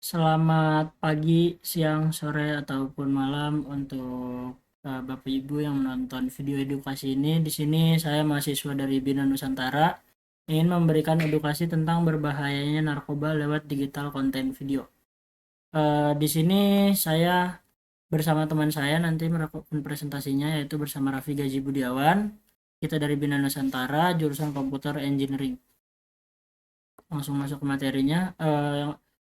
Selamat pagi, siang, sore, ataupun malam untuk Bapak Ibu yang menonton video edukasi ini. Di sini saya mahasiswa dari Bina Nusantara ingin memberikan edukasi tentang berbahayanya narkoba lewat digital konten video. Di sini saya bersama teman saya nanti melakukan presentasinya yaitu bersama Raffi Gaji Budiawan. Kita dari Bina Nusantara, jurusan Computer Engineering. Langsung masuk ke materinya.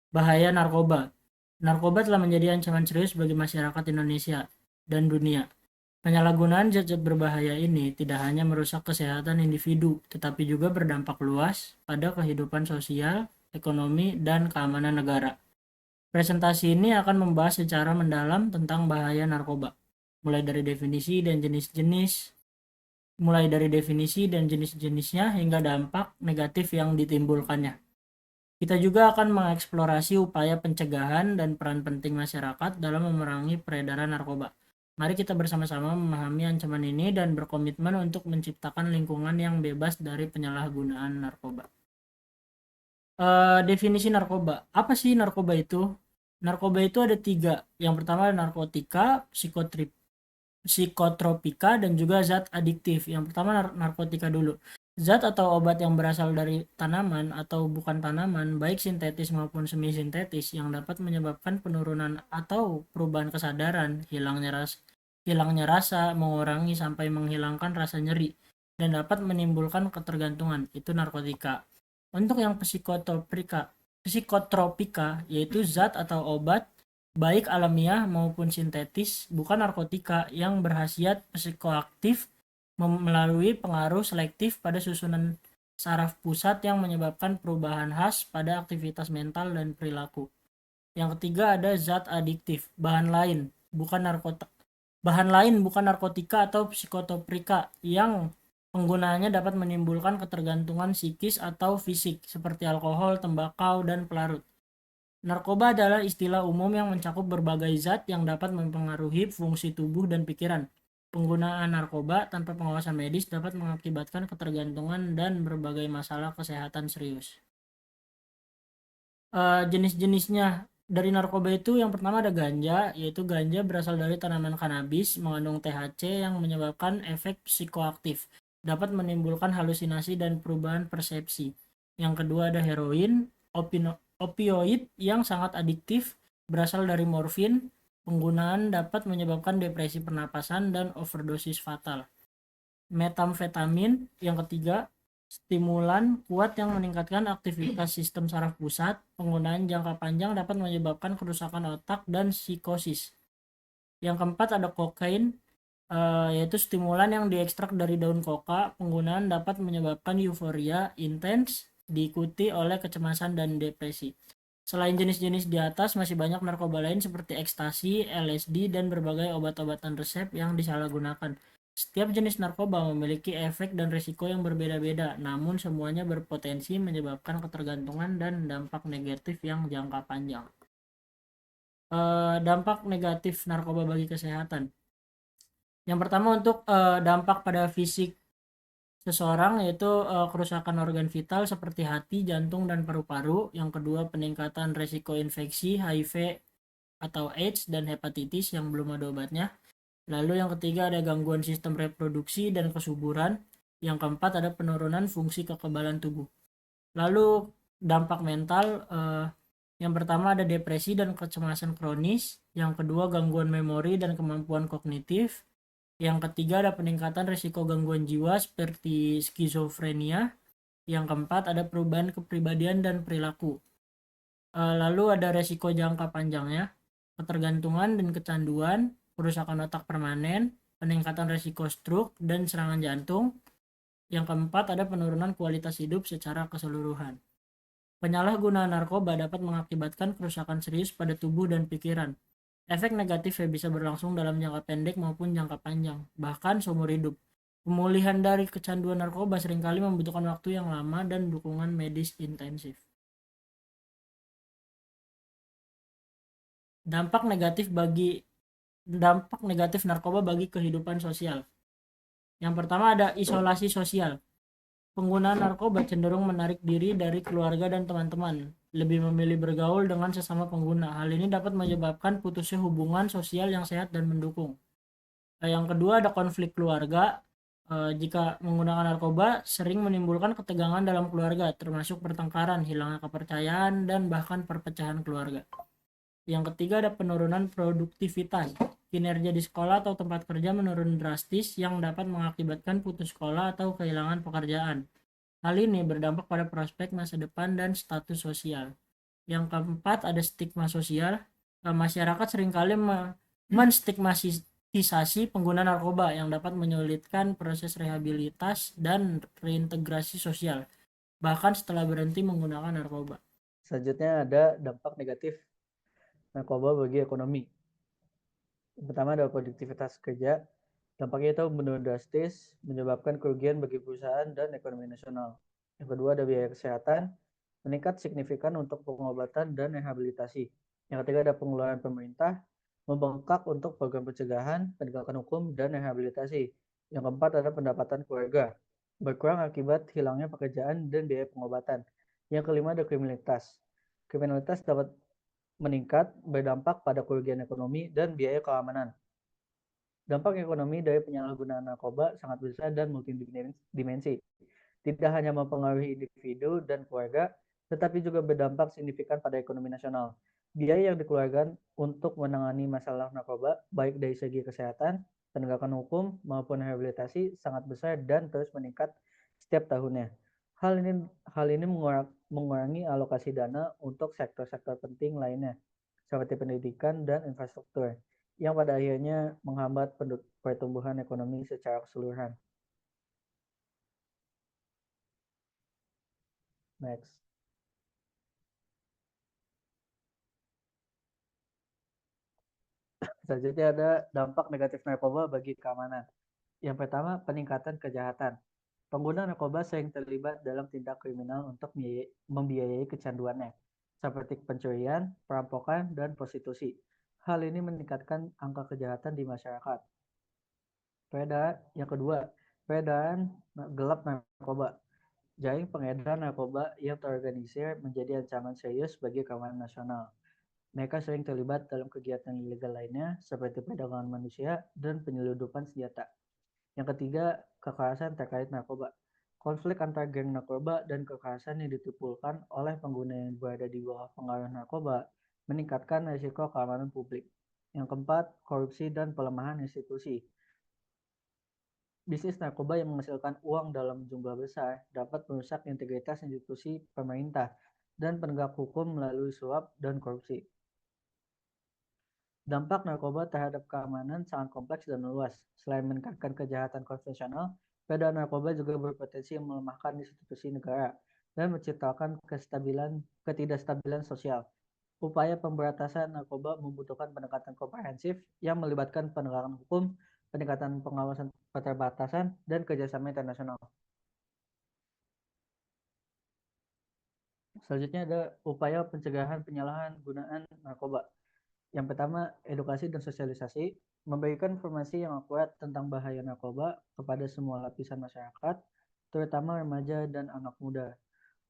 Bahaya narkoba. Narkoba telah menjadi ancaman serius bagi masyarakat Indonesia dan dunia. Penyalahgunaan zat-zat berbahaya ini tidak hanya merusak kesehatan individu, tetapi juga berdampak luas pada kehidupan sosial, ekonomi, dan keamanan negara. Presentasi ini akan membahas secara mendalam tentang bahaya narkoba, mulai dari definisi dan jenis-jenisnya hingga dampak negatif yang ditimbulkannya. Kita juga akan mengeksplorasi upaya pencegahan dan peran penting masyarakat dalam memerangi peredaran narkoba. Mari kita bersama-sama memahami ancaman ini dan berkomitmen untuk menciptakan lingkungan yang bebas dari penyalahgunaan narkoba. Definisi narkoba. Apa sih narkoba itu? Narkoba itu ada 3. Yang pertama narkotika, psikotropika, dan juga zat adiktif. Yang pertama narkotika dulu. Zat atau obat yang berasal dari tanaman atau bukan tanaman, baik sintetis maupun semi-sintetis, yang dapat menyebabkan penurunan atau perubahan kesadaran, hilangnya rasa, mengurangi sampai menghilangkan rasa nyeri, dan dapat menimbulkan ketergantungan. Itu narkotika. Untuk yang psikotropika, yaitu zat atau obat baik alamiah maupun sintetis, bukan narkotika, yang berkhasiat psikoaktif melalui pengaruh selektif pada susunan saraf pusat yang menyebabkan perubahan khas pada aktivitas mental dan perilaku. Yang ketiga ada zat adiktif, bahan lain bukan narkotika atau psikotropa yang penggunaannya dapat menimbulkan ketergantungan psikis atau fisik seperti alkohol, tembakau, dan pelarut. Narkoba adalah istilah umum yang mencakup berbagai zat yang dapat mempengaruhi fungsi tubuh dan pikiran. Penggunaan narkoba tanpa pengawasan medis dapat mengakibatkan ketergantungan dan berbagai masalah kesehatan serius. Jenis-jenisnya dari narkoba itu yang pertama ada ganja, yaitu ganja berasal dari tanaman kanabis, mengandung THC yang menyebabkan efek psikoaktif, dapat menimbulkan halusinasi dan perubahan persepsi. Yang kedua ada heroin, opioid yang sangat adiktif, berasal dari morfin. Penggunaan dapat menyebabkan depresi pernapasan dan overdosis fatal. Metamfetamin yang ketiga, stimulan kuat yang meningkatkan aktivitas sistem saraf pusat. Penggunaan jangka panjang dapat menyebabkan kerusakan otak dan psikosis. Yang keempat ada kokain, yaitu stimulan yang diekstrak dari daun koka. Penggunaan dapat menyebabkan euforia intens diikuti oleh kecemasan dan depresi. Selain jenis-jenis di atas, masih banyak narkoba lain seperti ekstasi, LSD, dan berbagai obat-obatan resep yang disalahgunakan. Setiap jenis narkoba memiliki efek dan risiko yang berbeda-beda, namun semuanya berpotensi menyebabkan ketergantungan dan dampak negatif yang jangka panjang. Dampak negatif narkoba bagi kesehatan. Yang pertama untuk dampak pada fisik seseorang, yaitu kerusakan organ vital seperti hati, jantung, dan paru-paru. Yang kedua peningkatan resiko infeksi HIV atau AIDS dan hepatitis yang belum ada obatnya. Lalu yang ketiga ada gangguan sistem reproduksi dan kesuburan. Yang keempat ada penurunan fungsi kekebalan tubuh. Lalu dampak mental, yang pertama ada depresi dan kecemasan kronis. Yang kedua gangguan memori dan kemampuan kognitif. Yang ketiga ada peningkatan risiko gangguan jiwa seperti skizofrenia. Yang keempat ada perubahan kepribadian dan perilaku. Lalu ada risiko jangka panjangnya, ketergantungan dan kecanduan, kerusakan otak permanen, peningkatan risiko stroke dan serangan jantung. Yang keempat ada penurunan kualitas hidup secara keseluruhan. Penyalahgunaan narkoba dapat mengakibatkan kerusakan serius pada tubuh dan pikiran. Efek negatifnya bisa berlangsung dalam jangka pendek maupun jangka panjang, bahkan seumur hidup. Pemulihan dari kecanduan narkoba seringkali membutuhkan waktu yang lama dan dukungan medis intensif. Dampak negatif narkoba bagi kehidupan sosial. Yang pertama ada isolasi sosial. Penggunaan narkoba cenderung menarik diri dari keluarga dan teman-teman. lebih memilih bergaul dengan sesama pengguna. Hal ini dapat menyebabkan putusnya hubungan sosial yang sehat dan mendukung. Yang kedua ada konflik keluarga. Jika menggunakan narkoba sering menimbulkan ketegangan dalam keluarga, termasuk pertengkaran, hilangnya kepercayaan, dan bahkan perpecahan keluarga. Yang ketiga ada penurunan produktivitas. Kinerja di sekolah atau tempat kerja menurun drastis yang dapat mengakibatkan putus sekolah atau kehilangan pekerjaan. Hal ini berdampak pada prospek masa depan dan status sosial. Yang keempat ada stigma sosial. Masyarakat seringkali menstigmatisasi pengguna narkoba yang dapat menyulitkan proses rehabilitas dan reintegrasi sosial, bahkan setelah berhenti menggunakan narkoba. Selanjutnya ada dampak negatif narkoba bagi ekonomi. Yang pertama ada produktivitas kerja. Dampaknya itu menurun drastis, menyebabkan kerugian bagi perusahaan dan ekonomi nasional. Yang kedua ada biaya kesehatan, meningkat signifikan untuk pengobatan dan rehabilitasi. Yang ketiga ada pengeluaran pemerintah, membengkak untuk program pencegahan, penegakan hukum, dan rehabilitasi. Yang keempat ada pendapatan keluarga, berkurang akibat hilangnya pekerjaan dan biaya pengobatan. Yang kelima ada kriminalitas. Kriminalitas dapat meningkat berdampak pada kerugian ekonomi dan biaya keamanan. Dampak ekonomi dari penyalahgunaan narkoba sangat besar dan multidimensi. Tidak hanya mempengaruhi individu dan keluarga, tetapi juga berdampak signifikan pada ekonomi nasional. Biaya yang dikeluarkan untuk menangani masalah narkoba, baik dari segi kesehatan, penegakan hukum, maupun rehabilitasi, sangat besar dan terus meningkat setiap tahunnya. Hal ini mengurangi alokasi dana untuk sektor-sektor penting lainnya, seperti pendidikan dan infrastruktur, yang pada akhirnya menghambat pertumbuhan ekonomi secara keseluruhan. Next. Selanjutnya ada dampak negatif narkoba bagi keamanan. Yang pertama, peningkatan kejahatan. Pengguna narkoba sering terlibat dalam tindak kriminal untuk membiayai kecanduannya, seperti pencurian, perampokan, dan prostitusi. Hal ini meningkatkan angka kejahatan di masyarakat. Yang kedua, peredaran gelap narkoba. Jaring pengedar narkoba yang terorganisir menjadi ancaman serius bagi keamanan nasional. Mereka sering terlibat dalam kegiatan ilegal lainnya seperti perdagangan manusia dan penyeludupan senjata. Yang ketiga, kekerasan terkait narkoba. Konflik antar geng narkoba dan kekerasan yang ditimbulkan oleh pengguna yang berada di bawah pengaruh narkoba meningkatkan risiko keamanan publik. Yang keempat, korupsi dan pelemahan institusi. Bisnis narkoba yang menghasilkan uang dalam jumlah besar dapat merusak integritas institusi pemerintah dan penegak hukum melalui suap dan korupsi. Dampak narkoba terhadap keamanan sangat kompleks dan luas. Selain meningkatkan kejahatan konvensional, peredaran narkoba juga berpotensi melemahkan institusi negara dan menciptakan ketidakstabilan sosial. Upaya pemberantasan narkoba membutuhkan pendekatan komprehensif yang melibatkan penegakan hukum, peningkatan pengawasan perbatasan, dan kerjasama internasional. Selanjutnya ada upaya pencegahan penyalahgunaan narkoba. Yang pertama, edukasi dan sosialisasi, memberikan informasi yang akurat tentang bahaya narkoba kepada semua lapisan masyarakat, terutama remaja dan anak muda.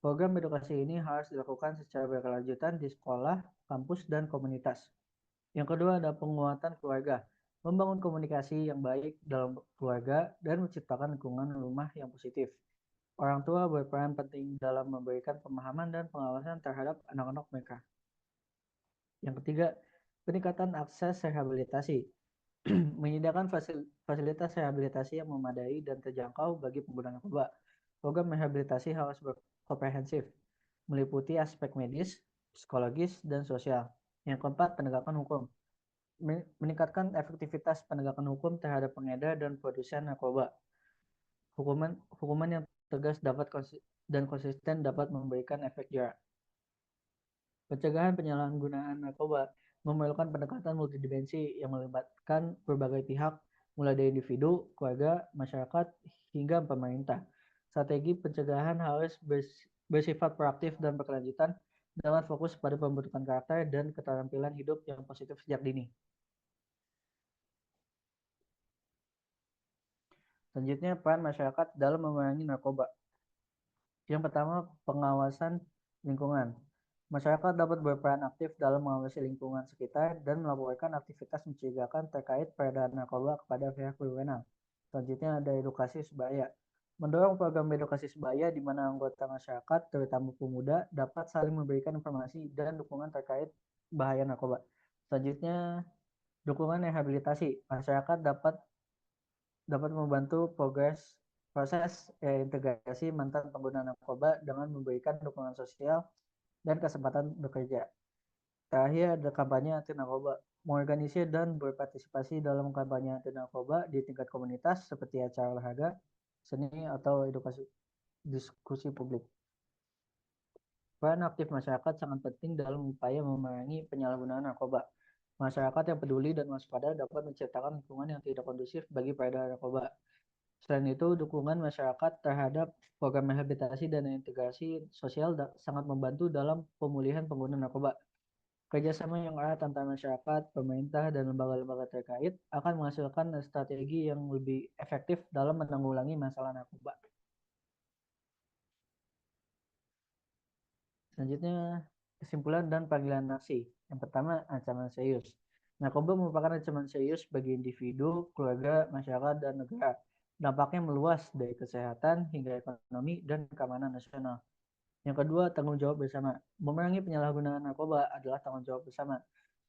Program edukasi ini harus dilakukan secara berkelanjutan di sekolah, kampus, dan komunitas. Yang kedua ada penguatan keluarga, membangun komunikasi yang baik dalam keluarga dan menciptakan lingkungan rumah yang positif. Orang tua berperan penting dalam memberikan pemahaman dan pengawasan terhadap anak-anak mereka. Yang ketiga, peningkatan akses rehabilitasi, menyediakan fasilitas rehabilitasi yang memadai dan terjangkau bagi pengguna narkoba. Program rehabilitasi harus berkomprehensif, meliputi aspek medis, psikologis, dan sosial. Yang keempat, penegakan hukum, meningkatkan efektivitas penegakan hukum terhadap pengedar dan produsen narkoba. Hukuman yang tegas dan konsisten dapat memberikan efek jerak. Pencegahan penyalahgunaan narkoba memerlukan pendekatan multidimensi yang melibatkan berbagai pihak, mulai dari individu, keluarga, masyarakat, hingga pemerintah. Strategi pencegahan harus bersifat proaktif dan berkelanjutan dengan fokus pada pembentukan karakter dan keterampilan hidup yang positif sejak dini. Selanjutnya, peran masyarakat dalam mengurangi narkoba. Yang pertama, pengawasan lingkungan. Masyarakat dapat berperan aktif dalam mengawasi lingkungan sekitar dan melaporkan aktivitas mencurigakan terkait peredaran narkoba kepada pihak berwenang. Selanjutnya ada edukasi sebaya. Mendorong program edukasi sebaya di mana anggota masyarakat, terutama pemuda, dapat saling memberikan informasi dan dukungan terkait bahaya narkoba. Selanjutnya, dukungan rehabilitasi. Masyarakat dapat membantu proses integrasi mantan pengguna narkoba dengan memberikan dukungan sosial dan kesempatan bekerja. Terakhir ada kampanye anti narkoba. Mengorganisir dan berpartisipasi dalam kampanye anti narkoba di tingkat komunitas seperti acara olahraga, seni, atau edukasi diskusi publik. Peran aktif masyarakat sangat penting dalam upaya memerangi penyalahgunaan narkoba. Masyarakat yang peduli dan waspada dapat menciptakan lingkungan yang tidak kondusif bagi peredaran narkoba. Selain itu, dukungan masyarakat terhadap program rehabilitasi dan integrasi sosial sangat membantu dalam pemulihan pengguna narkoba. Kerjasama yang erat antara masyarakat, pemerintah, dan lembaga-lembaga terkait akan menghasilkan strategi yang lebih efektif dalam menanggulangi masalah narkoba. Selanjutnya, kesimpulan dan panggilan aksi. Yang pertama, ancaman serius. Narkoba merupakan ancaman serius bagi individu, keluarga, masyarakat, dan negara. Dampaknya meluas dari kesehatan hingga ekonomi dan keamanan nasional. Yang kedua, tanggung jawab bersama. Memerangi penyalahgunaan narkoba adalah tanggung jawab bersama.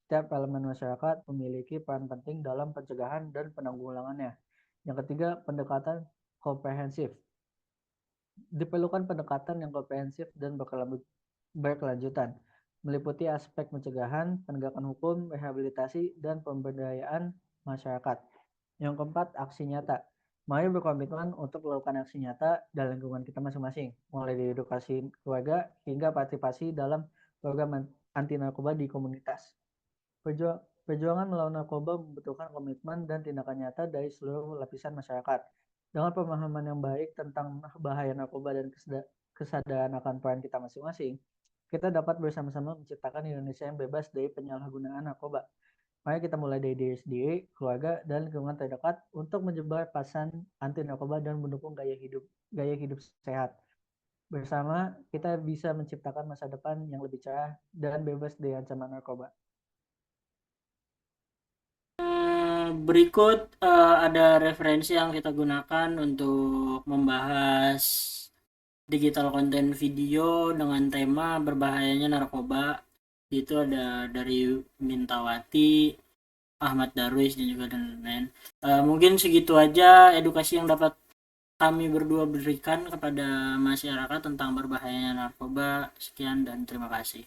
Setiap elemen masyarakat memiliki peran penting dalam pencegahan dan penanggulangannya. Yang ketiga, pendekatan komprehensif. Diperlukan pendekatan yang komprehensif dan berkelanjutan, meliputi aspek pencegahan, penegakan hukum, rehabilitasi, dan pemberdayaan masyarakat. Yang keempat, aksi nyata. Mari berkomitmen untuk melakukan aksi nyata dalam lingkungan kita masing-masing, mulai dari edukasi keluarga hingga partisipasi dalam program anti narkoba di komunitas. Perjuangan melawan narkoba membutuhkan komitmen dan tindakan nyata dari seluruh lapisan masyarakat. Dengan pemahaman yang baik tentang bahaya narkoba dan kesadaran akan peran kita masing-masing, kita dapat bersama-sama menciptakan Indonesia yang bebas dari penyalahgunaan narkoba. Mari kita mulai dari diri sendiri, keluarga, dan lingkungan terdekat untuk menyebar pesan anti narkoba dan mendukung gaya hidup sehat. Bersama, kita bisa menciptakan masa depan yang lebih cerah dan bebas dari ancaman narkoba. Berikut ada referensi yang kita gunakan untuk membahas digital content video dengan tema berbahayanya narkoba. Itu ada dari Mintawati, Ahmad Darwis, dan juga lain-lain. Mungkin segitu aja edukasi yang dapat kami berdua berikan kepada masyarakat tentang berbahayanya narkoba. Sekian dan terima kasih.